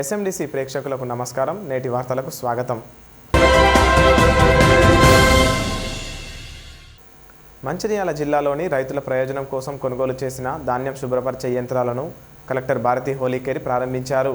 ఎస్ఎండిసి ప్రేక్షకులకు నమస్కారం. నేటి వార్తలకు స్వాగతం. మంచిర్యాల జిల్లాలోని రైతుల ప్రయోజనం కోసం కొనుగోలు చేసిన ధాన్యం శుభ్రపరిచే యంత్రాలను కలెక్టర్ భారతి హోలీకేరి ప్రారంభించారు.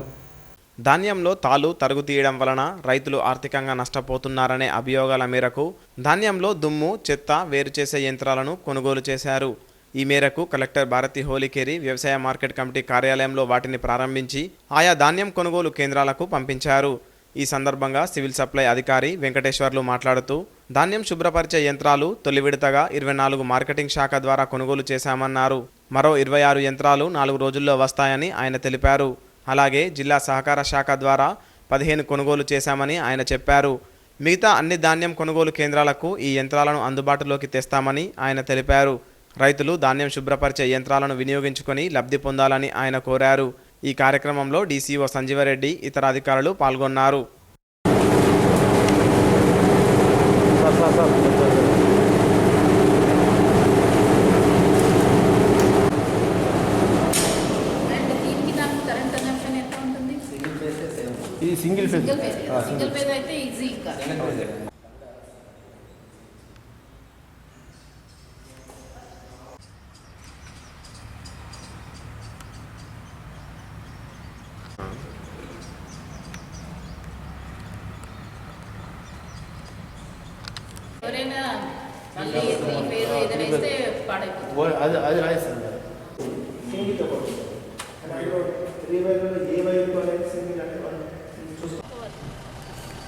ధాన్యంలో తాలు తరుగు తీయడం వలన రైతులు ఆర్థికంగా నష్టపోతున్నారనే అభియోగాల మేరకు ధాన్యంలో దుమ్ము, చెత్త వేరు చేసే యంత్రాలను కొనుగోలు చేశారు. ఈ మేరకు కలెక్టర్ భారతి హోలీకేరి వ్యవసాయ మార్కెట్ కమిటీ కార్యాలయంలో వాటిని ప్రారంభించి ఆయా ధాన్యం కొనుగోలు కేంద్రాలకు పంపించారు. ఈ సందర్భంగా సివిల్ సప్లై అధికారి వెంకటేశ్వర్లు మాట్లాడుతూ ధాన్యం శుభ్రపరిచే యంత్రాలు తొలి విడతగా 24 మార్కెటింగ్ శాఖ ద్వారా కొనుగోలు చేశామన్నారు. మరో 26 యంత్రాలు 4 రోజుల్లో వస్తాయని ఆయన తెలిపారు. అలాగే జిల్లా సహకార శాఖ ద్వారా 15 కొనుగోలు చేశామని ఆయన చెప్పారు. మిగతా అన్ని ధాన్యం కొనుగోలు కేంద్రాలకు ఈ యంత్రాలను అందుబాటులోకి తెస్తామని ఆయన తెలిపారు. రైతులు ధాన్యం శుభ్రపరిచే యంత్రాలను వినియోగించుకొని లబ్ధి పొందాలని ఆయన కోరారు. ఈ కార్యక్రమంలో డీసీఓ సంజీవరెడ్డి, ఇతర అధికారులు పాల్గొన్నారు. సింగిల్ ఫేజ్ అయితే ఈజీ. ఇంకా ఎవరైనా మళ్ళీ 3 ఫేజ్ ఏదైనా వేస్తే పాడైపోతుంది. అది రాయిస్తుంది.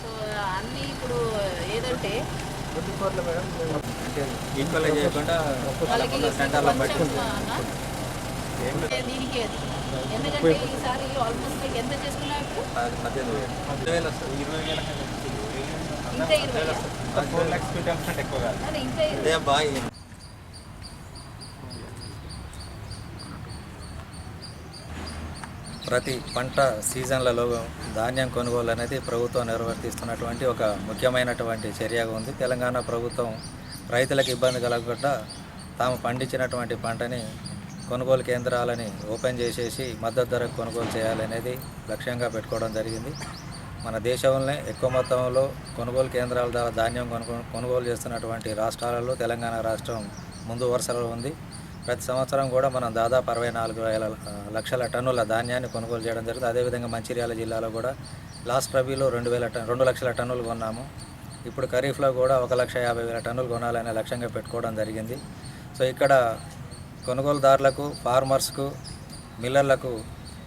సో అన్నీ ఇప్పుడు ఏదంటే ఈక్వల్ చేయకుండా వాళ్ళకి దీనికి అది ఎందుకంటే ఈసారి ఆల్మోస్ట్ ఎంత చేసుకున్నా ఇప్పుడు 18,000 వస్తుంది. 20,000 ఇంకా 4 lakhs ఎక్కువ కాదు. ఇంకా బాగా ప్రతి పంట సీజన్లలో ధాన్యం కొనుగోలు అనేది ప్రభుత్వం నిర్వర్తిస్తున్నటువంటి ఒక ముఖ్యమైనటువంటి చర్యగా ఉంది. తెలంగాణ ప్రభుత్వం రైతులకు ఇబ్బంది కలగకుండా తాము పండించినటువంటి పంటని కొనుగోలు కేంద్రాలని ఓపెన్ చేసేసి మద్దతు ధరకు కొనుగోలు చేయాలనేది లక్ష్యంగా పెట్టుకోవడం జరిగింది. మన దేశంలోనే ఎక్కువ మొత్తంలో కొనుగోలు కేంద్రాల ద్వారా ధాన్యం కొనుగోలు చేస్తున్నటువంటి రాష్ట్రాలలో తెలంగాణ రాష్ట్రం ముందు వరుసలో ఉంది. ప్రతి సంవత్సరం కూడా మనం దాదాపు 64 లక్షల టన్నుల ధాన్యాన్ని కొనుగోలు చేయడం జరుగుతుంది. అదేవిధంగా మంచిర్యాల జిల్లాలో కూడా లాస్ట్ రబీలో 2 లక్షల టన్నులు కొన్నాము. ఇప్పుడు ఖరీఫ్లో కూడా 1,50,000 టన్నులు కొనాలనే లక్ష్యంగా పెట్టుకోవడం జరిగింది. సో ఇక్కడ కొనుగోలుదారులకు, ఫార్మర్స్కు, మిల్లర్లకు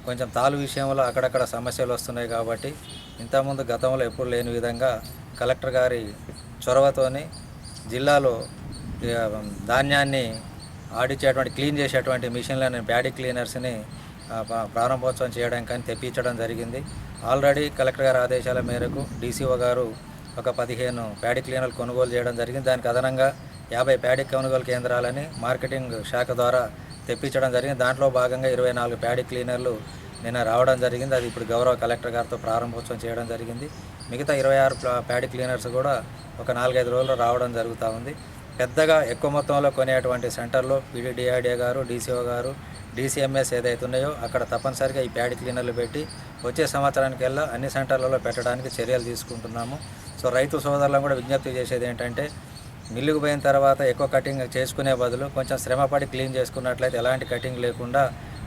కొంచెం తాలు విషయంలో అక్కడక్కడ సమస్యలు వస్తున్నాయి. కాబట్టి ఇంతకుముందు గతంలో ఎప్పుడు లేని విధంగా కలెక్టర్ గారి చొరవతోని జిల్లాలో ధాన్యాన్ని ఆడిచ్చేటువంటి క్లీన్ చేసేటువంటి మిషన్లను, ప్యాడీ క్లీనర్స్ని ప్రారంభోత్సవం చేయడానికి కానీ తెప్పించడం జరిగింది. ఆల్రెడీ కలెక్టర్ గారి ఆదేశాల మేరకు డీసీఓ గారు ఒక 15 ప్యాడీ క్లీనర్లు కొనుగోలు చేయడం జరిగింది. దానికి అదనంగా 50 ప్యాడీ కొనుగోలు కేంద్రాలని మార్కెటింగ్ శాఖ ద్వారా తెప్పించడం జరిగింది. దాంట్లో భాగంగా 24 ప్యాడీ క్లీనర్లు నిన్న రావడం జరిగింది. అది ఇప్పుడు గౌరవ కలెక్టర్ గారితో ప్రారంభోత్సవం చేయడం జరిగింది. మిగతా 26 ప్యాడీ క్లీనర్స్ కూడా ఒక 4-5 రోజుల్లో రావడం జరుగుతూ ఉంది. పెద్దగా ఎక్కువ మొత్తంలో కొనేటువంటి సెంటర్లో పీడీడీఆర్డీఏ గారు, డీసీఓ గారు, డీసీఎంఎస్ ఏదైతే ఉన్నాయో అక్కడ తప్పనిసరిగా ఈ ప్యాడీ క్లీనర్లు పెట్టి వచ్చే సంవత్సరానికల్లా అన్ని సెంటర్లలో పెట్టడానికి చర్యలు తీసుకుంటున్నాము. సో రైతు సోదరులను కూడా విజ్ఞప్తి చేసేది ఏంటంటే మిల్లుకు పోయిన తర్వాత ఎక్కువ కటింగ్ చేసుకునే బదులు కొంచెం శ్రమపడి క్లీన్ చేసుకున్నట్లయితే ఎలాంటి కటింగ్ లేకుండా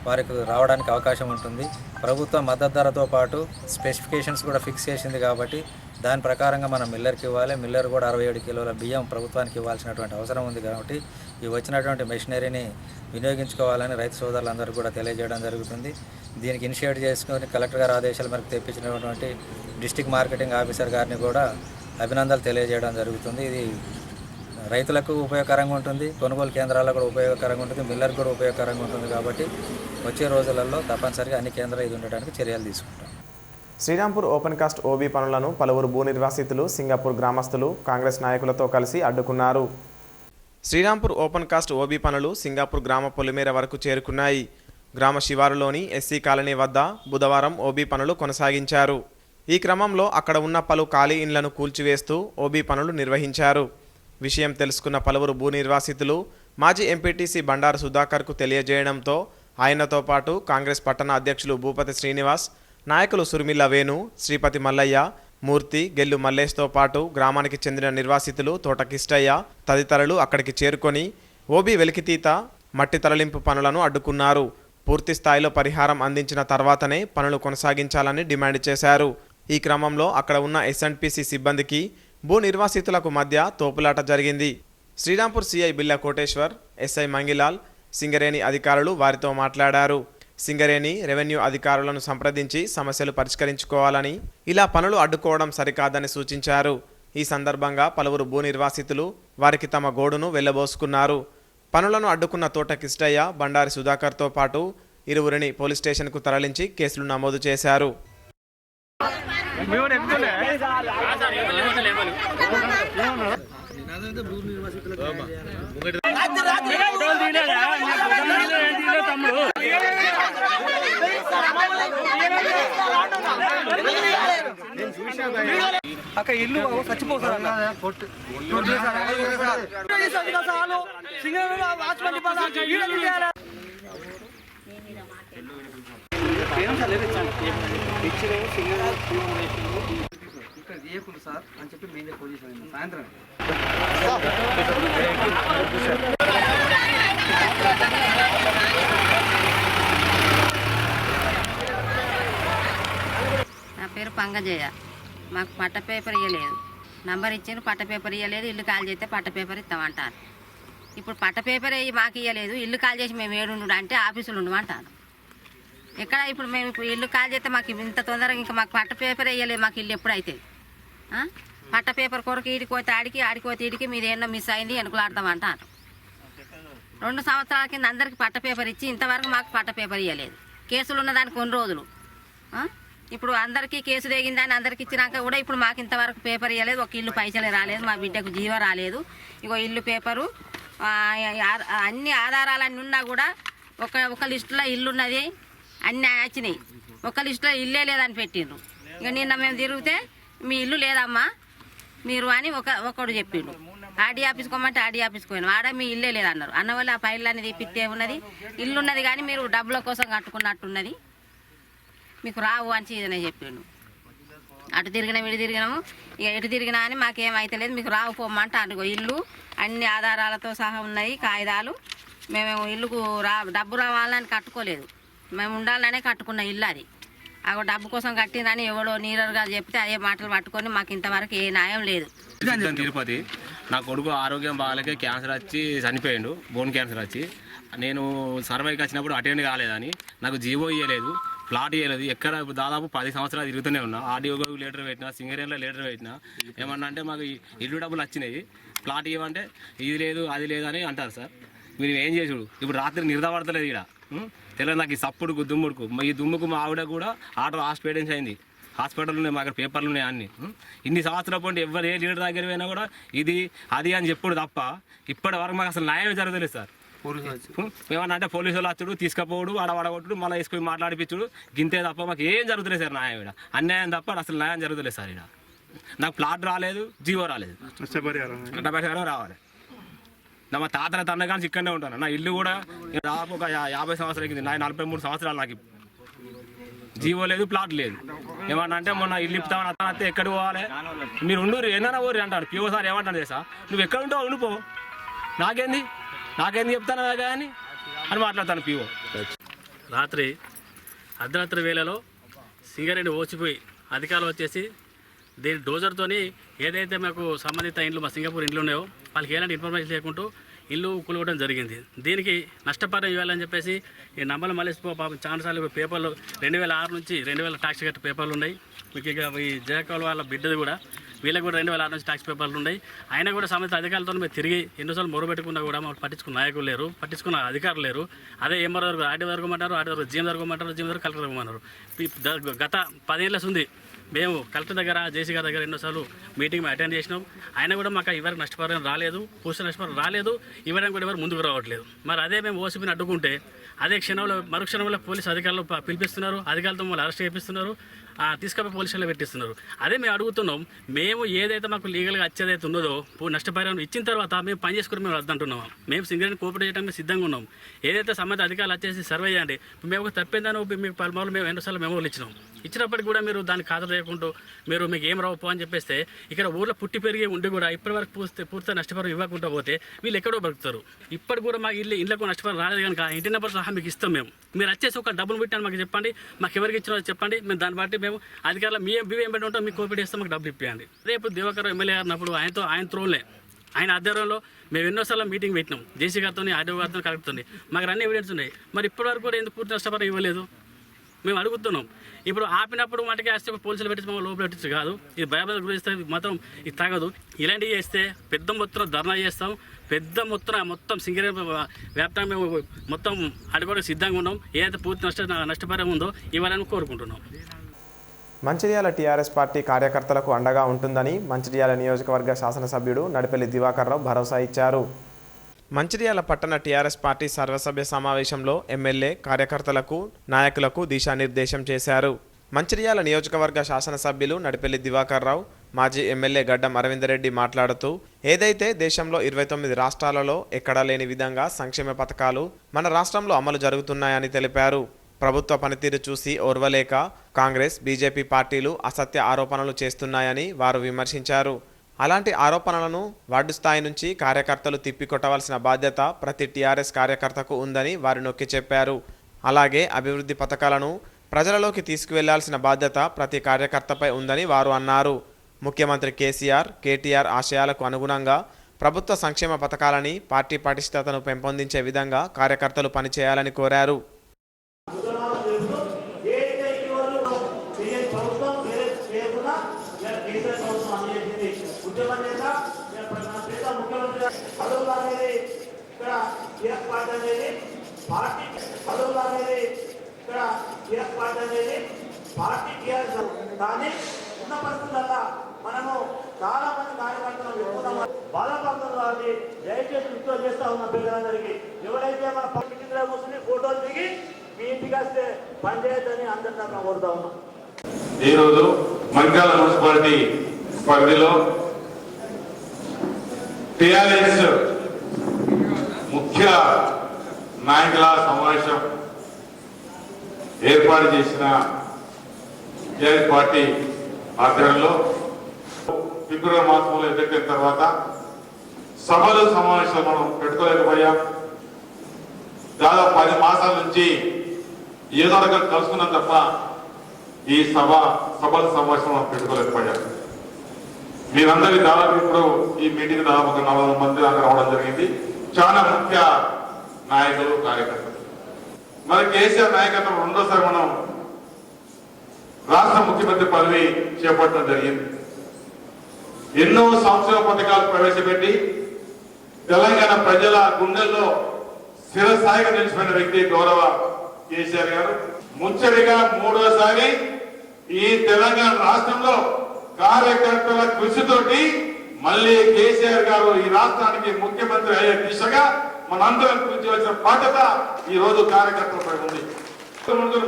వారికి రావడానికి అవకాశం ఉంటుంది. ప్రభుత్వం మద్దతు ధరతో పాటు స్పెసిఫికేషన్స్ కూడా ఫిక్స్ చేసింది కాబట్టి దాని ప్రకారంగా మనం మిల్లర్కి ఇవ్వాలి. మిల్లర్ కూడా 67 కిలోల బియ్యం ప్రభుత్వానికి ఇవ్వాల్సినటువంటి అవసరం ఉంది. కాబట్టి ఈ వచ్చినటువంటి మెషినరీని వినియోగించుకోవాలని రైతు సోదరులందరూ కూడా తెలియజేయడం జరుగుతుంది. దీనికి ఇనిషియేట్ చేసుకొని కలెక్టర్ గారి ఆదేశాల మేరకు తెప్పించినటువంటి డిస్ట్రిక్ట్ మార్కెటింగ్ ఆఫీసర్ గారిని కూడా అభినందనలు తెలియజేయడం జరుగుతుంది. ఇది రైతులకు ఉపయోగకరంగా ఉంటుంది, కొనుగోలు కేంద్రాలకు కూడా ఉపయోగకరంగా ఉంటుంది, మిల్లర్కి కూడా ఉపయోగకరంగా ఉంటుంది. కాబట్టి వచ్చే రోజులలో తప్పనిసరిగా అన్ని కేంద్రాలు ఇది ఉండడానికి చర్యలు తీసుకుంటాం. శ్రీరాంపూర్ ఓపెన్ కాస్ట్ ఓబీ పనులను పలువురు భూ నిర్వాసితులు, సింగపూర్ గ్రామస్తులు కాంగ్రెస్ నాయకులతో కలిసి అడ్డుకున్నారు. శ్రీరాంపూర్ ఓపెన్ కాస్ట్ ఓబీ పనులు సింగపూర్ గ్రామ పొలిమేర వరకు చేరుకున్నాయి. గ్రామ శివారులోని ఎస్సీ కాలనీ వద్ద బుధవారం ఓబీ పనులు కొనసాగించారు. ఈ క్రమంలో అక్కడ ఉన్న పలు ఖాళీ ఇండ్లను కూల్చివేస్తూ ఓబీ పనులు నిర్వహించారు. విషయం తెలుసుకున్న పలువురు భూ నిర్వాసితులు మాజీ ఎంపీటీసీ బండారు సుధాకర్కు తెలియజేయడంతో ఆయనతో పాటు కాంగ్రెస్ పట్టణ అధ్యక్షులు భూపతి శ్రీనివాస్, నాయకులు సురిమిల్ల వేణు, శ్రీపతి మల్లయ్య, మూర్తి, గెల్లు మల్లేష్తో పాటు గ్రామానికి చెందిన నిర్వాసితులు తోట కిష్టయ్య తదితరులు అక్కడికి చేరుకొని ఓబీ వెలికితీత, మట్టి తరలింపు పనులను అడ్డుకున్నారు. పూర్తి స్థాయిలో పరిహారం అందించిన తర్వాతనే పనులు కొనసాగించాలని డిమాండ్ చేశారు. ఈ క్రమంలో అక్కడ ఉన్న ఎస్ఎన్పిసి సిబ్బందికి భూ నిర్వాసితులకు మధ్య తోపులాట జరిగింది. శ్రీరాంపూర్ సిఐ బిల్లా కోటేశ్వర్, ఎస్ఐ మంగిలాల్, సింగరేణి అధికారులు వారితో మాట్లాడారు. సింగరేణి, రెవెన్యూ అధికారులను సంప్రదించి సమస్యలు పరిష్కరించుకోవాలని, ఇలా పనులు అడ్డుకోవడం సరికాదని సూచించారు. ఈ సందర్భంగా పలువురు భూ నిర్వాసితులు వారికి తమ గోడును వెళ్లబోసుకున్నారు. పనులను అడ్డుకున్న తోట కిష్టయ్య, బండారి సుధాకర్తో పాటు ఇరువురిని పోలీస్ స్టేషన్కు తరలించి కేసులు నమోదు చేశారు. అక్కడ ఇల్లు చచ్చిపోతారు. చేయకుండా సార్ అని చెప్పి మెయిన్ పొజిషన్ సాయంత్రం నా పేరు పంగజయ్య. మాకు పట్ట పేపర్ ఇవ్వలేదు, నంబర్ ఇచ్చారు, పట్ట పేపర్ ఇవ్వలేదు. ఇల్లు కాల్ చేస్తే పట్ట పేపర్ ఇస్తామంటారు. ఇప్పుడు పట్ట పేపర్ మాకు ఇవ్వలేదు, ఇల్లు కాల్ చేసి మేము ఏడుండు అంటే ఆఫీసులు ఉండమంటారు. ఎక్కడ ఇప్పుడు మేము ఇప్పుడు ఇల్లు కాల్ చేస్తే మాకు ఇంత తొందరగా ఇంకా మాకు పట్ట పేపర్ ఇవ్వలేదు. మాకు ఇల్లు ఎప్పుడు అవుతుంది? పట్ట పేపర్ కొరకు ఈడిపోతే ఆడిపోతే ఈడికి మీరు ఏమన్నా మిస్ అయింది వెనుకలాడతామంటారు. 2 సంవత్సరాల కింద అందరికీ పట్ట పేపర్ ఇచ్చి ఇంతవరకు మాకు పట్ట పేపర్ ఇవ్వలేదు. కేసులు ఉన్నదానికి కొన్ని రోజులు, ఇప్పుడు అందరికీ కేసు తెగిందని అందరికి ఇచ్చినాక కూడా ఇప్పుడు మాకు ఇంతవరకు పేపర్ ఇవ్వలేదు. ఒక ఇల్లు పైసలే రాలేదు, మా బిడ్డకు జీవ రాలేదు. ఇగో ఇల్లు పేపరు అన్ని ఆధారాలన్నీ ఉన్నా కూడా ఒక లిస్టులో ఇల్లు ఉన్నది, అన్నీ వచ్చినాయి. ఒక లిస్టులో ఇల్లే లేదని పెట్టిండ్రు. ఇక నిన్న మేము తిరిగితే మీ ఇల్లు లేదమ్మా మీరు అని ఒకడు చెప్పిండు. ఆర్డీ ఆఫీస్కి పోమంటే ఆర్డీ ఆఫీస్కి పోయినాం, ఆడ మీ ఇల్లే లేదన్నారు. అన్న వల్ల ఆ ఫైల్ అనేది పిత్తే ఉన్నది, ఇల్లు ఉన్నది కానీ మీరు డబ్బుల కోసం కట్టుకున్నట్టున్నది, మీకు రావు అని ఇదనే చెప్పిండు. అటు తిరిగినాం ఇటు తిరిగినాము, ఇక ఎటు తిరిగినా అని మాకేమైతే లేదు, మీకు రావు పోమంటే అటుగో ఇల్లు అన్ని ఆధారాలతో సహా ఉన్నాయి, కాగితాలు. మేము ఇల్లుకు డబ్బు రావాలని కట్టుకోలేదు, మేము ఉండాలనే కట్టుకున్న ఇల్లు అది. అగో డబ్బు కోసం కట్టిందని ఎవడో నీరర్గా చెప్తే అదే మాటలు పట్టుకొని మాకు ఇంతవరకు ఏ న్యాయం లేదు. తిరుపతి నా కొడుకు ఆరోగ్యం బాగాలేక క్యాన్సర్ వచ్చి చనిపోయాడు, బోన్ క్యాన్సర్ వచ్చి. నేను సర్వైకి వచ్చినప్పుడు అటెండ్ కాలేదని నాకు జీవో ఇవ్వలేదు, ప్లాట్ ఇవ్వలేదు. ఎక్కడ దాదాపు 10 సంవత్సరాలు తిరుగుతూనే ఉన్నా. ఆర్డీఓ లెటర్ పెట్టినా, సింగరేణిలో లెటర్ పెట్టినా. ఏమన్నా అంటే మాకు ఇల్లు డబ్బులు వచ్చినాయి, ప్లాట్ ఇవ్వమంటే ఇది లేదు అది లేదు అని అంటారు. సార్ మీరు ఏం చేసుడు? ఇప్పుడు రాత్రి నిద్రపడతలేదు ఇక్కడ తెలియదు నాకు. ఈ సప్పుడుకు దుమ్ముడుకు ఈ దుమ్ముకు మా ఆవిడ కూడా ఆటో హాస్పిటల్స్ అయింది. హాస్పిటల్ ఉన్నాయి, మా దగ్గర పేపర్లు ఉన్నాయి అన్ని. ఇన్ని సంవత్సరాల పాటు ఎవరు ఏ లీడర్ దగ్గర పోయినా కూడా ఇది అది అని చెప్పుడు తప్ప ఇప్పటి వరకు మాకు అసలు న్యాయం జరగలేదు సార్. ఏమన్నా అంటే పోలీసు వాళ్ళు వచ్చుడు, తీసుకపోవడు, ఆడవాడగొట్టుడు, మళ్ళీ వేసుకొని మాట్లాడిపించుడు, గింతే తప్ప మాకు ఏం జరుగుతుంది సార్. న్యాయం ఇక్కడ అన్యాయం తప్ప అసలు న్యాయం జరుగుతుంది సార్. ఇక్కడ నాకు ప్లాట్ రాలేదు, జీవో రాలేదు, నష్టపరిహారం రావాలి. నా మా తాతల తండ్రి ఇక్కడనే ఉంటాను. నా ఇల్లు కూడా దాదాపు ఒక 50 సంవత్సరాల కింద, 43 సంవత్సరాలు. నాకు జీవో లేదు, ప్లాట్ లేదు. ఏమన్నా అంటే మొన్న ఇల్లు ఇప్పుతామని అత్తే ఎక్కడికి పోవాలి, మీరు ఉండరు ఏదైనా ఊరి అంటాడు. పిఓ సార్ ఏమంటాడు చేసా, నువ్వు ఎక్కడ ఉంటావు ఉండిపో, నాకేంది చెప్తాను కానీ అని మాట్లాడతాను పిఓ. రాత్రి అర్ధరాత్రి వేళలో సింగరేణి ఓచిపోయి అధికారులు వచ్చేసి దీని డోజర్తోని ఏదైతే మాకు సంబంధిత ఇండ్లు, మా సింగపూర్ ఇండ్లు ఉన్నాయో వాళ్ళకి ఎలాంటి ఇన్ఫర్మేషన్ లేకుండా ఇల్లు కూలగొట్టడం జరిగింది. దీనికి నష్టపరిహారం ఇవ్వాలని చెప్పేసి ఈ నమ్మల మలేసిపో పాపం చాలాసార్లు పేపర్లు 2006 నుంచి 2000 ట్యాక్స్ కట్టే పేపర్లు ఉన్నాయి. మీకు ఇక ఈ జయకాల వాళ్ళ బిడ్డది కూడా వీళ్ళకి కూడా 2006 నుంచి ట్యాక్స్ పేపర్లు ఉన్నాయి. అయినా కూడా సంబంధిత అధికారులతో మేము తిరిగి ఎన్నోసార్లు మొరబెట్టుకున్నా కూడా మాకు పట్టించుకున్న నాయకులు లేరు, పట్టించుకున్న అధికారులు లేరు. అదే ఎంఆర్ వరకు ఆర్డీ వరకమంటారు, ఆర్డీ వరకు జీఎం వరకమంటారు, జీఎం వరకు కలెక్టర్ వరకమన్నారు. గత 10 ఏళ్ళ ఉంది మేము కలెక్టర్ దగ్గర, జేసీ గారి దగ్గర ఎన్నోసార్లు మీటింగ్ అటెండ్ చేసినాం. అయినా కూడా మాకు ఎవరికి నష్టపరిహారం రాలేదు, పూర్తి నష్టపరిహారం రాలేదు, ఇవ్వడానికి కూడా ఎవరు ముందుకు రావట్లేదు. మరి అదే మేము ఓసీపీని అడ్డుకుంటే అదే క్షణంలో మరుక్షణంలో పోలీసు అధికారులు పిలిపిస్తున్నారు, అధికారులతో మమ్మల్ని అరెస్ట్ చేపిస్తున్నారు. తీసుకపోయి పోలీస్ స్టేషన్లో పెట్టిస్తున్నారు. అదే మేము అడుగుతున్నాం, మేము ఏదైతే మాకు లీగల్గా వచ్చేదైతే ఉన్నదో నష్టపరిహారం ఇచ్చిన తర్వాత మేము పని చేసుకుని మేము వద్దంటున్నాం. మేము సింగరేణి కోఆపరేట్ చేయడానికి సిద్ధంగా ఉన్నాం. ఏదైతే సంబంధిత అధికారులు వచ్చేసి సర్వే చేయండి, మేము తప్పిందని మీకు పలుమార్లు మేము ఎన్నోసార్లు మేము ఇచ్చినప్పటికీ కూడా మీరు దాన్ని ఖాతా చేయకుండా మీరు మీకు ఏం రావు అని చెప్పేస్తే ఇక్కడ ఊర్లో పుట్టి పెరిగి ఉండి కూడా ఇప్పటివరకు పూర్తిగా నష్టపరిహారం ఇవ్వకుండా పోతే వీళ్ళు ఎక్కడో బతుకుతారు. ఇప్పటి కూడా మాకు ఇళ్ళకు నష్టపరిహారం రాలేదు కనుక ఇంటి నెంబర్ సహా మీకు ఇస్తాం. మీరు వచ్చేసి ఒక డబ్బులు పెట్టాను మాకు చెప్పండి, మాకు ఎవరికి ఇచ్చినో చెప్పండి, మేము దాన్ని బట్టి మేము అధికారులు మేము ఏం పెట్టి ఉంటాం మీకు కోఆపరేట్ చేస్తాం, మాకు డబ్బులు ఇప్పియండి. రేపు దివాకర్ ఎమ్మెల్యే గారినప్పుడు ఆయన త్రోలే ఆయన ఆధ్వర్యంలో మేము ఎన్నోసార్లు మీటింగ్ పెట్టినాం, జేసీ గారితో ఆర్డీఓ గారితో కలెక్టర్తో. మాకు అన్ని ఎవిడెన్స్ ఉన్నాయి. మరి ఇప్పటివరకు కూడా ఎందుకు పూర్తి నష్టపరిహారం ఇవ్వలేదు మేము అడుగుతున్నాం. ఇప్పుడు ఆపినప్పుడు మటుకే వస్తే పోలీసులు పెట్టి లోపల పెట్టచ్చు కాదు. ఇది భయభద్ర గురిస్తే మాత్రం ఇది తగదు. ఇలాంటివి చేస్తే పెద్ద మొత్తం ధర్నా చేస్తాం, పెద్ద మొత్తం సింగరేణి వ్యాప్తంగా మేము మొత్తం అడుగులకు సిద్ధంగా ఉన్నాం. ఏదైతే పూర్తి నష్టపరిహారం ఉందో ఇవ్వాలని కోరుకుంటున్నాం. మంచిర్యాల టీఆర్ఎస్ పార్టీ కార్యకర్తలకు అండగా ఉంటుందని మంచిర్యాల నియోజకవర్గ శాసనసభ్యుడు నడిపెల్లి దివాకర్ రావు భరోసా ఇచ్చారు. మంచిర్యాల పట్టణ టీఆర్ఎస్ పార్టీ సర్వసభ్య సమావేశంలో ఎమ్మెల్యే కార్యకర్తలకు నాయకులకు దిశానిర్దేశం చేశారు. మంచిర్యాల నియోజకవర్గ శాసనసభ్యులు నడిపెల్లి దివాకర్ రావు, మాజీ ఎమ్మెల్యే గడ్డం అరవిందరెడ్డి మాట్లాడుతూ ఏదైతే దేశంలో 29 రాష్ట్రాలలో ఎక్కడా లేని విధంగా సంక్షేమ పథకాలు మన రాష్ట్రంలో అమలు జరుగుతున్నాయని తెలిపారు. ప్రభుత్వ పనితీరు చూసి ఓర్వలేక కాంగ్రెస్, బీజేపీ పార్టీలు అసత్య ఆరోపణలు చేస్తున్నాయని వారు విమర్శించారు. అలాంటి ఆరోపణలను వార్డు స్థాయి నుంచి కార్యకర్తలు తిప్పికొట్టవలసిన బాధ్యత ప్రతి టీఆర్ఎస్ కార్యకర్తకు ఉందని వారు నొక్కి చెప్పారు. అలాగే అభివృద్ధి పథకాలను ప్రజలలోకి తీసుకువెళ్లాల్సిన బాధ్యత ప్రతి కార్యకర్తపై ఉందని వారు అన్నారు. ముఖ్యమంత్రి కేటీఆర్ ఆశయాలకు అనుగుణంగా ప్రభుత్వ సంక్షేమ పథకాలని పార్టీ పటిష్టతను పెంపొందించే విధంగా కార్యకర్తలు పనిచేయాలని కోరారు. కానీ ఉన్న పరిస్థితుల్లో మనము చాలా మంది కార్యకర్తలు ఎక్కువ బాధపడుతున్నారు. కాబట్టి దయచేసి విజ్ఞప్తి చేస్తా ఉన్న పిల్లలందరికీ, ఎవరైతే మన పక్కన కూర్చుని ఫోటోలు దిగి మీ ఇంటికి వస్తే పనిచేయద్దని అందరినీ కోరుతా ఉన్నాం. ఈరోజు మంచిర్యాల మున్సిపాలిటీ పరిధిలో టిఆర్ఎస్ ముఖ్య నాయకుల సమావేశం ఏర్పాటు చేసిన టిఆర్ఎస్ పార్టీ ఆధ్వర్యంలో ఫిబ్రవరి మాసంలో ఎన్నికైన తర్వాత సభలు సమావేశాలు మనం పెట్టుకోలేకపోయాం. దాదాపు 10 మాసాల నుంచి ఏదో రకంగా కలుసుకున్నాం తప్ప ఈ సభల సమావేశం మనం పెట్టుకోలేకపోయాం. మీరందరికీ దాదాపు ఇప్పుడు ఈ మీటింగ్ దాదాపు 400 మంది దాకా రావడం జరిగింది. చాలా ముఖ్య నాయకులు, కార్యకర్తలు. మరి కేసీఆర్ నాయకత్వం రెండోసారి మనం రాష్ట్ర ముఖ్యమంత్రి పదవి చేపట్టడం జరిగింది. ఎన్నో సంక్షేమ పథకాలు ప్రవేశపెట్టి తెలంగాణ ప్రజల గుండెల్లో స్థిరస్థాయిగా నిలిచిపోయిన వ్యక్తి గౌరవ కేసీఆర్ గారు. ముచ్చడిగా 3వసారి ఈ తెలంగాణ రాష్ట్రంలో కార్యకర్తల కృషితోటి మళ్ళీ కేసీఆర్ గారు ఈ రాష్ట్రానికి ముఖ్యమంత్రి అయ్యే దిశగా మనందరం కృషి చేసిన బాధ్యత ఈ రోజు కార్యకర్తలపై ఉంది.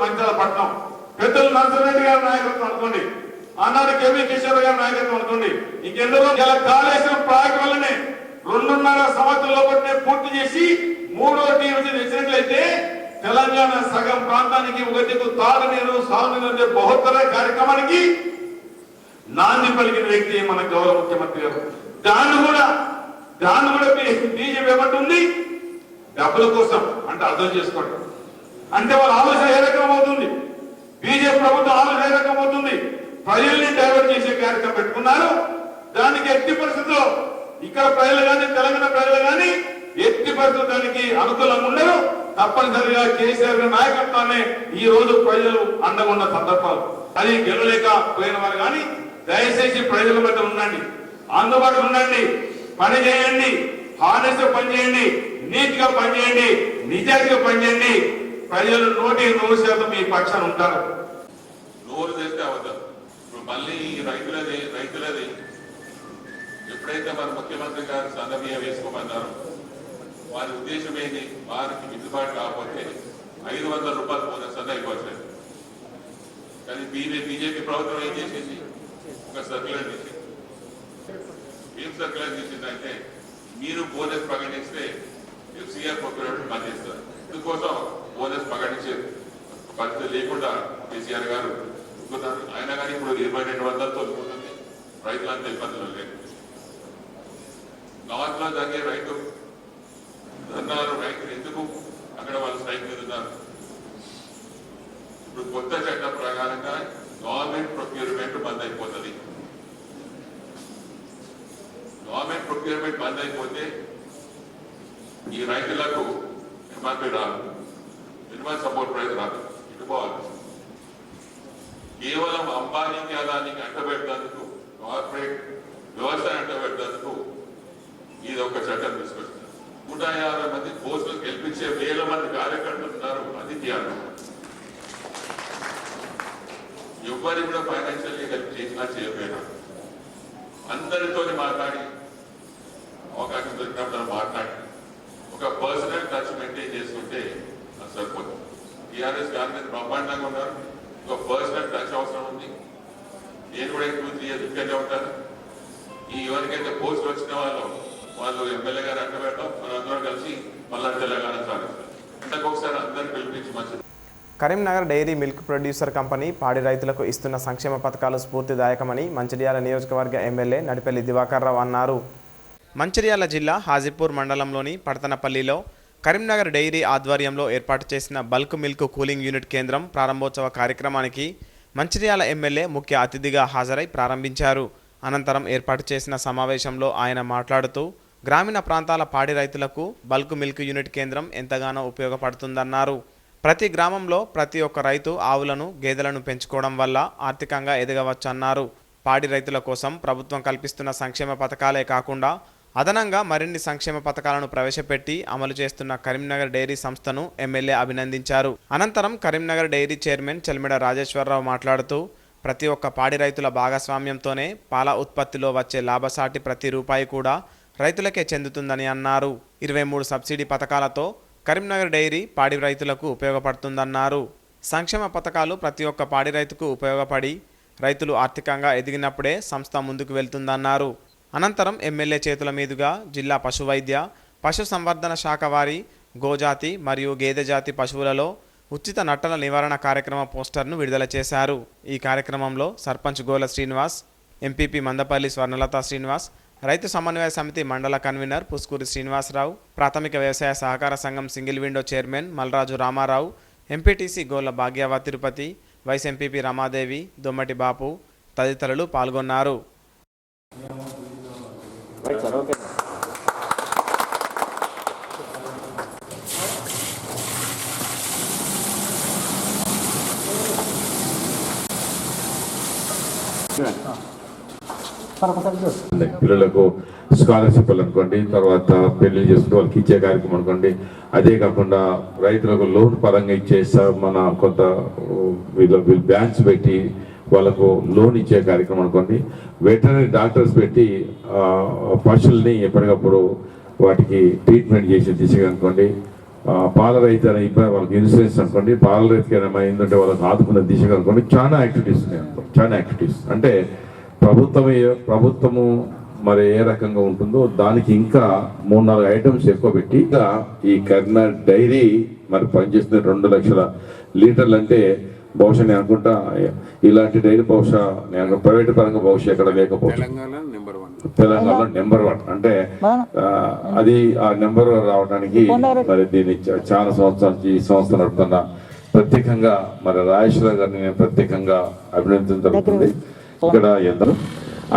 మంచిర్యాల పట్టణం పెద్దలు నరసింహరెడ్డి గారి నాయకత్వం అనుకోండి, ఆనాడు కేవీ కిషోర్ గారి నాయకత్వం అనుకోండి, ఇంకెందరో కాళేశ్వరం ప్రాజెక్టు వల్లనే 2.5 సంవత్సరాల పూర్తి చేసి 3వ టీవీ తెచ్చినట్లయితే తెలంగాణ సగం ప్రాంతానికి ఒకటికు తాగునీరు, సాగునీరు బహుత్తర కార్యక్రమానికి నాంది పలికిన వ్యక్తి మన గౌరవ ముఖ్యమంత్రి గారు. దాన్ని కూడా బీజేపీ ఏమంటుంది, డబ్బుల కోసం అంటే అర్థం చేసుకోండి. అంటే వాళ్ళ ఆలోచన ఏ రకం అవుతుంది, బీజేపీ ప్రభుత్వం ఆలోచన ఏ రకం అవుతుంది, ప్రజల్ని డైవర్ట్ చేసే కార్యక్రమం పెట్టుకున్నారు. దానికి ఎట్టి పరిస్థితుల్లో ఇక్కడ ప్రజలు కానీ తెలంగాణ ప్రజలు కానీ ఎట్టి పరిస్థితులు దానికి అనుకూలంగా ఉండరు. తప్పనిసరిగా కేసీఆర్ గారి నాయకత్వాన్ని ఈ రోజు ప్రజలు అండగా ఉన్న సందర్భాలు. అది గెలవలేక పోయిన వారు కానీ దయచేసి ప్రజల మధ్య ఉండండి, అందుబాటులో ఉండండి, పని చేయండి, హానెస్ట్ పని చేయండి, నీతిగా పనిచేయండి, నిజాయితీగా పనిచేయండి. ప్రజలు 100% మీ పక్షాన ఉంటారు. నోరు తెస్తే అవద్దు. ఇప్పుడు మళ్ళీ రైతులది ఎప్పుడైతే మన ముఖ్యమంత్రి గారు సందర్భీయ వేసుకోమన్నారు, వారి ఉద్దేశం ఏంటి, వారికి గిట్టుబాటు కాకపోతే 500 రూపాయలు బోనస్ అన్న ఇవ్వట్లేదు. కానీ బీజేపీ ప్రభుత్వం ఏం చేసింది? ఒక సర్క్యులర్ చేసింది. ఏం సర్క్యులర్ చేసిందంటే మీరు బోనస్ ప్రకటిస్తే FCR ప్రొక్యూర్మెంట్ బంద్ చేస్తారు. ఇందుకోసం బోనస్ ప్రకటించే పరిస్థితి లేకుండా కేసీఆర్ గారు చూస్తున్నారు. అయినా కానీ ఇప్పుడు 2200 తోలుకుంటుంది. రైతులంతా ఇబ్బందులు లేదు. నార్త్లో జరిగే రైతు ధర్నాలు రైతులు ఎందుకు అక్కడ వాళ్ళు స్ట్రైక్ చేస్తున్నారు? ఇప్పుడు కొత్త చట్టం ప్రకారంగా గవర్నమెంట్ ప్రొక్యూర్మెంట్ బంద్ అయిపోతుంది. గవర్నమెంట్ ప్రొక్యూర్మెంట్ బంద్ అయిపోతే ఈ రైతులకు MRP రాదు, మినిమం సపోర్ట్ ప్రైస్ రాదు, ఇటుపోవాలి. కేవలం అంబానీకి అదానికి అంటబెట్టేందుకు, కార్పొరేట్ వ్యవస్థను అంటబెట్టేందుకు ఇది ఒక చట్టం తీసుకొచ్చారు. 150 మంది పోస్టులు గెలిపించే 1000 మంది కార్యకర్తలు ఉన్నారు. అది త్యాగం. ఎవ్వరికి కూడా ఫైనాన్షియల్లీ హెల్ప్ చేసినా చేయకపోయినా అందరితో మాట్లాడి అవకాశం దొరికినప్పుడు మాట్లాడి ఒక పర్సనల్ టచ్ మెయింటైన్ చేసుకుంటే అది సరిపోతుంది. టీఆర్ఎస్ గారి బ్రహ్మాండంగా ఉన్నారు. ఒక పర్సనల్ టచ్ అవసరం ఉంది. నేను కూడా 2-3 years ఇక్కడే ఉంటాను. ఈ ఎవరికైతే పోస్ట్ వచ్చిన వాళ్ళు ఎమ్మెల్యే గారు అంటబెట్టడం మనందరం కలిసి మళ్ళా తెలంగాణ సాధిస్తారు. ఒకసారి అందరిని పిలిపించి మంచిది. Karimnagar dairy milk producer company పాడి రైతులకు ఇస్తున్న సంక్షేమ పథకాలు స్ఫూర్తిదాయకమని మంచిర్యాల నియోజకవర్గ ఎమ్మెల్యే నడిపెల్లి దివాకర్ రావు అన్నారు. మంచిర్యాల జిల్లా హాజీపూర్ మండలంలోని పడతనపల్లిలో కరీంనగర్ డైరీ ఆధ్వర్యంలో ఏర్పాటు చేసిన బల్క్ మిల్క్ కూలింగ్ యూనిట్ కేంద్రం ప్రారంభోత్సవ కార్యక్రమానికి మంచిర్యాల ఎమ్మెల్యే ముఖ్య అతిథిగా హాజరై ప్రారంభించారు. అనంతరం ఏర్పాటు చేసిన సమావేశంలో ఆయన మాట్లాడుతూ గ్రామీణ ప్రాంతాల పాడి రైతులకు బల్క్ మిల్క్ యూనిట్ కేంద్రం ఎంతగానో ఉపయోగపడుతుందన్నారు. ప్రతి గ్రామంలో ప్రతి ఒక్క రైతు ఆవులను గేదెలను పెంచుకోవడం వల్ల ఆర్థికంగా ఎదగవచ్చన్నారు. పాడి రైతుల కోసం ప్రభుత్వం కల్పిస్తున్న సంక్షేమ పథకాలే కాకుండా అదనంగా మరిన్ని సంక్షేమ పథకాలను ప్రవేశపెట్టి అమలు చేస్తున్న కరీంనగర్ డైరీ సంస్థను ఎమ్మెల్యే అభినందించారు. అనంతరం కరీంనగర్ డైరీ చైర్మన్ చెల్మిడ రాజేశ్వరరావు మాట్లాడుతూ ప్రతి ఒక్క పాడి రైతుల భాగస్వామ్యంతోనే పాల ఉత్పత్తిలో వచ్చే లాభసాటి ప్రతి రూపాయి కూడా రైతులకే చెందుతుందని అన్నారు. 23 సబ్సిడీ పథకాలతో కరీంనగర్ డైరీ పాడి రైతులకు ఉపయోగపడుతుందన్నారు. సంక్షేమ పథకాలు ప్రతి ఒక్క పాడి రైతుకు ఉపయోగపడి రైతులు ఆర్థికంగా ఎదిగినప్పుడే సంస్థ ముందుకు వెళ్తుందన్నారు. అనంతరం ఎమ్మెల్యే చేతుల మీదుగా జిల్లా పశువైద్య పశు సంవర్ధన శాఖ వారి గోజాతి మరియు గేదె జాతి పశువులలో ఉచిత నట్టల నివారణ కార్యక్రమ పోస్టర్ను విడుదల చేశారు. ఈ కార్యక్రమంలో సర్పంచ్ గోల శ్రీనివాస్, ఎంపీపీ మందపల్లి స్వర్ణలత శ్రీనివాస్, రైతు సమన్వయ సమితి మండల కన్వీనర్ పుస్కూరి శ్రీనివాసరావు, ప్రాథమిక వ్యవసాయ సహకార సంఘం single window chairman Malraju Ramarao, MPTC Gola Bhagyava Tirupati, vice MPP Ramadevi, Dommati Bapu తదితరులు పాల్గొన్నారు. పిల్లలకు స్కాలర్షిప్లు అనుకోండి, తర్వాత పెళ్లి చేసుకుంటే వాళ్ళకి ఇచ్చే కార్యక్రమం అనుకోండి, అదే కాకుండా రైతులకు లోన్ పరంగా ఇచ్చే మన కొంత వీళ్ళ బ్యాంక్స్ పెట్టి వాళ్ళకు లోన్ ఇచ్చే కార్యక్రమం అనుకోండి, వెటర్నరీ డాక్టర్స్ పెట్టి పశువుల్ని ఎప్పటికప్పుడు వాటికి ట్రీట్మెంట్ చేసే దిశగా అనుకోండి, పాల రైతు అనే ఇబ్బంది వాళ్ళకి ఇన్సూరెన్స్ అనుకోండి, పాల రైతుకి ఏమైనా ఏంటంటే వాళ్ళకి ఆదుకున్న దిశగా అనుకోండి, చాలా యాక్టివిటీస్ ఉన్నాయి అనుకో. చాలా యాక్టివిటీస్ అంటే ప్రభుత్వము మరి ఏ రకంగా ఉంటుందో దానికి ఇంకా 3-4 ఐటమ్స్ ఎక్కువ పెట్టి ఇంకా ఈ కరీంనగర్ డైరీ మరి పనిచేస్తున్న 2 లక్షల లీటర్లు అంటే బహుశా నేను అనుకుంటా ఇలాంటి డైరీ బహుశా నేను ప్రైవేట్ పరంగా బహుశా ఎక్కడ లేకపోవచ్చు. తెలంగాణలో నెంబర్ 1 అంటే అది ఆ నెంబర్ రావడానికి మరి దీన్ని చాలా సంవత్సరాల నుంచి ఈ సంస్థ నడుపుతున్న ప్రత్యేకంగా మరి రాజేశ్వర గారిని నేను ప్రత్యేకంగా అభినందించడం జరుగుతుంది. ఇక్కడ ఎందరో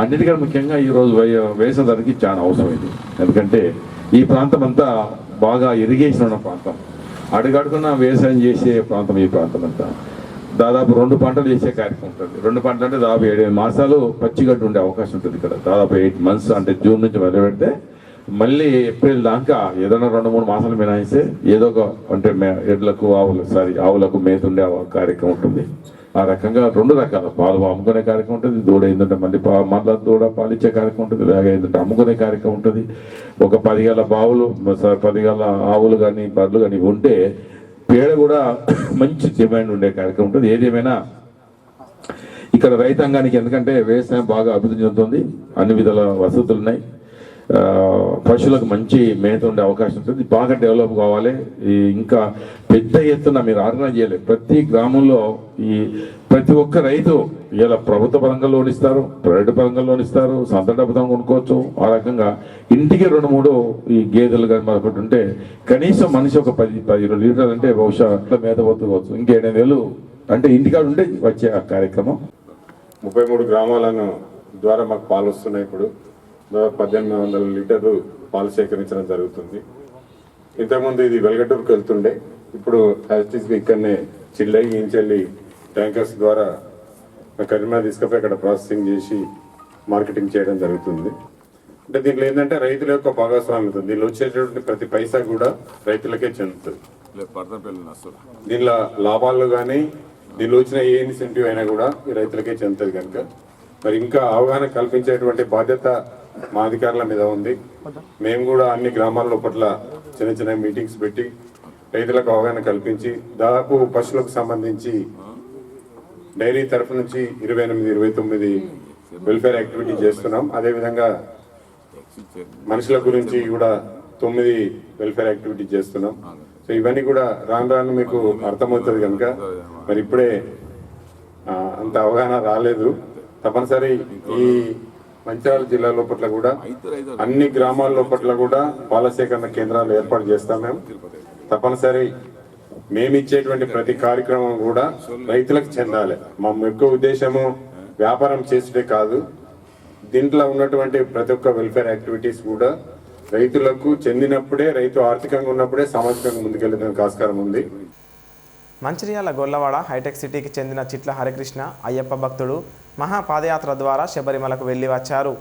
అన్నిటికన్నా ముఖ్యంగా ఈరోజు వ్యవసాయం దానికి చాలా అవసరమైంది. ఎందుకంటే ఈ ప్రాంతం అంతా బాగా ఇరిగేషన్ ఉన్న ప్రాంతం, అడుగడుగున వ్యవసాయం చేసే ప్రాంతం ఈ ప్రాంతం అంతా. దాదాపు 2 పంటలు చేసే కార్యక్రమం ఉంటుంది. 2 పంటలు అంటే దాదాపు 7 మాసాలు పచ్చిగడ్డు ఉండే అవకాశం ఉంటుంది ఇక్కడ. దాదాపు 8 months అంటే జూన్ నుంచి మొదలు పెడితే మళ్ళీ ఏప్రిల్ దాకా ఏదైనా 2-3 మాసాలు మినాయిస్తే ఏదో ఒక అంటే ఎడ్లకు ఆవులకు మేతుండే కార్యక్రమం ఉంటుంది. ఆ రకంగా 2 రకాల పాలు అమ్ముకునే కార్యక్రమం ఉంటుంది, దూడ ఏంటంటే మళ్ళీ మళ్ళీ దూడ పాలిచ్చే కార్యక్రమం ఉంటుంది, లేక ఏంటంటే అమ్ముకునే కార్యక్రమం ఉంటుంది. ఒక 10 గల బావులు 10 గల ఆవులు కానీ బర్రెలు కానీ ఉంటే పేడ కూడా మంచి డిమాండ్ ఉండే కార్యక్రమం ఉంటుంది. ఏదేమైనా ఇక్కడ రైతాంగానికి ఎందుకంటే వ్యవసాయం బాగా అభివృద్ధి చెందుతుంది, అన్ని విధాల వసతులు ఉన్నాయి, పశువులకు మంచి మేత ఉండే అవకాశం ఉంటుంది, బాగా డెవలప్ కావాలి. ఇంకా పెద్ద ఎత్తున మీరు ఆర్గనైజ్ చేయాలి. ప్రతి గ్రామంలో ప్రతి ఒక్క రైతు ఇలా ప్రభుత్వ పరంగా లోన్ ఇస్తారు, ప్రైవేట్ పరంగా లోన్ ఇస్తారు, సొంత డబ్బుతో కొనుక్కోవచ్చు. ఆ రకంగా ఇంటికి 2-3 ఈ గేదెలు కానీ మరొకటి ఉంటే కనీసం మనిషి ఒక 10-20 లీటర్లు అంటే బహుశా మేత పోతుకోవచ్చు. ఇంకా 8,000 అంటే ఇంటికాడ ఉంటే వచ్చే ఆ కార్యక్రమం. 33 గ్రామాలను ద్వారా మాకు పాలు వస్తున్నాయి. ఇప్పుడు 1800 లీటర్లు పాలు సేకరించడం జరుగుతుంది. ఇంతకుముందు ఇది వెలగటూరుకు వెళ్తుండే, ఇప్పుడు యాజిటీస్గా ఇక్కడనే చిల్లై ఇంచెల్లి ట్యాంకర్స్ ద్వారా కరీంనగర్ తీసుకుపోయి అక్కడ ప్రాసెసింగ్ చేసి మార్కెటింగ్ చేయడం జరుగుతుంది. అంటే దీంట్లో ఏంటంటే రైతుల యొక్క భాగస్వామ్యం ఉంటుంది. దీనిలో వచ్చేటటువంటి ప్రతి పైసా కూడా రైతులకే చెందుతుంది. దీనిలో లాభాలు కానీ దీనిలో వచ్చిన ఏ ఇన్సెంటివ్ అయినా కూడా ఈ రైతులకే చెందుతుంది. కనుక మరి ఇంకా అవగాహన కల్పించేటువంటి బాధ్యత మా అధికారుల మీద ఉంది. మేము కూడా అన్ని గ్రామాల్లో పట్ల చిన్న చిన్న మీటింగ్స్ పెట్టి రైతులకు అవగాహన కల్పించి దాదాపు పశువులకు సంబంధించి డైరీ తరఫు నుంచి 28-29 వెల్ఫేర్ యాక్టివిటీ చేస్తున్నాం. అదేవిధంగా మనుషుల గురించి కూడా 9 వెల్ఫేర్ యాక్టివిటీ చేస్తున్నాం. సో ఇవన్నీ కూడా రాను రాను మీకు అర్థమవుతుంది. కనుక మరి ఇప్పుడే అంత అవగాహన రాలేదు. తప్పనిసరి ఈ మంచిర్యాల జిల్లా లోపట్ల కూడా అన్ని గ్రామాల లోపట్ల కూడా పాల సేకరణ కేంద్రాలు ఏర్పాటు చేస్తాం. మేము తప్పనిసరి మేము ఇచ్చేటువంటి ప్రతి కార్యక్రమం కూడా రైతులకు చెందాలి. మా ఎక్కువ ఉద్దేశము వ్యాపారం చేసేదే కాదు, దీంట్లో ఉన్నటువంటి ప్రతి ఒక్క వెల్ఫేర్ యాక్టివిటీస్ కూడా రైతులకు చెందినప్పుడే, రైతు ఆర్థికంగా ఉన్నప్పుడే సామాజికంగా ముందుకెళ్ళడానికి ఆస్కారం ఉంది. మంచిర్యాల గొల్లవాడ హైటెక్ సిటీకి చెందిన చిట్ల హరికృష్ణ అయ్యప్ప భక్తుడు మహాపాదయాత్ర ద్వారా శబరిమలకు వెళ్లి వచ్చారు.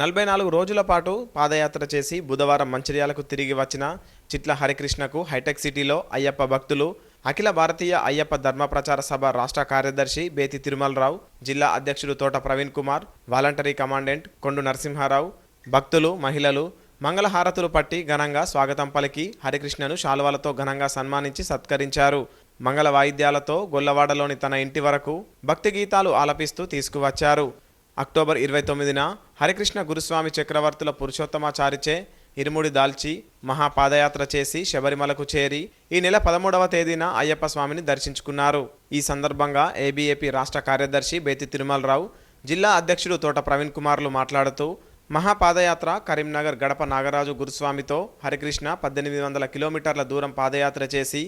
44 రోజుల పాటు పాదయాత్ర చేసి బుధవారం మంచిర్యాలకు తిరిగి వచ్చిన చిట్ల హరికృష్ణకు హైటెక్ సిటీలో అయ్యప్ప భక్తులు, అఖిల భారతీయ అయ్యప్ప ధర్మ ప్రచార సభ రాష్ట్ర కార్యదర్శి బేతి తిరుమలరావు, జిల్లా అధ్యక్షుడు తోట ప్రవీణ్ కుమార్, వాలంటరీ కమాండెంట్ కొండు నరసింహారావు, భక్తులు, మహిళలు మంగళహారతులు పట్టి ఘనంగా స్వాగతం పలికి హరికృష్ణను శాలువాలతో ఘనంగా సన్మానించి సత్కరించారు. మంగళ వాయిద్యాలతో గొల్లవాడలోని తన ఇంటి వరకు భక్తి గీతాలు ఆలపిస్తూ తీసుకువచ్చారు. అక్టోబర్ 29న హరికృష్ణ గురుస్వామి చక్రవర్తుల పురుషోత్తమాచారిచే ఇరుముడి దాల్చి మహాపాదయాత్ర చేసి శబరిమలకు చేరి ఈ నెల 13వ తేదీన అయ్యప్ప స్వామిని దర్శించుకున్నారు. ఈ సందర్భంగా ఏబీఏపీ రాష్ట్ర కార్యదర్శి బేతి తిరుమలరావు, జిల్లా అధ్యక్షుడు తోట ప్రవీణ్ కుమార్లు మాట్లాడుతూ మహాపాదయాత్ర కరీంనగర్ గడప నాగరాజు గురుస్వామితో హరికృష్ణ 1800 కిలోమీటర్ల దూరం పాదయాత్ర చేసి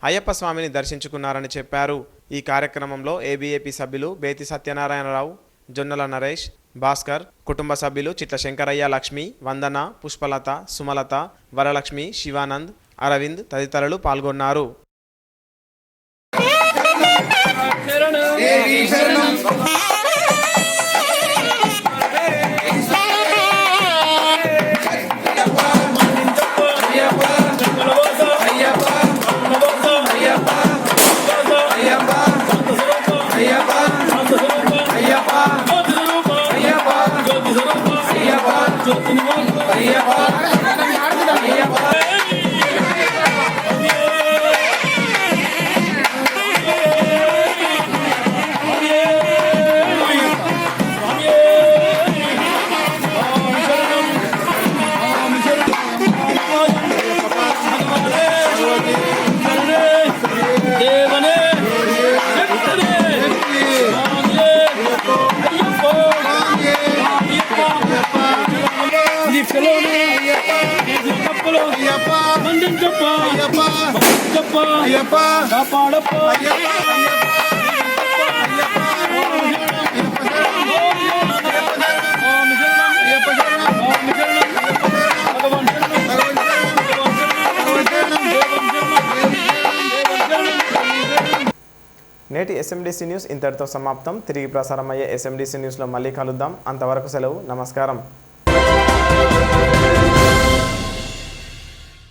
అయ్యప్ప స్వామిని దర్శించుకున్నారని చెప్పారు. ఈ కార్యక్రమంలో ఏబీఏపీ సభ్యులు బేతి సత్యనారాయణరావు, జొన్నల నరేష్, భాస్కర్, కుటుంబ సభ్యులు చిట్ల శంకరయ్య, లక్ష్మి, వందన, పుష్పలత, సుమలత, వరలక్ష్మి, శివానంద్, అరవింద్ తదితరులు పాల్గొన్నారు. నేటి ఎస్ఎండిసి న్యూస్ ఇంతటితో సమాప్తం. తిరిగి ప్రసారం అయ్యే ఎస్ఎండిసి న్యూస్లో మళ్ళీ కలుద్దాం. అంతవరకు సెలవు. నమస్కారం.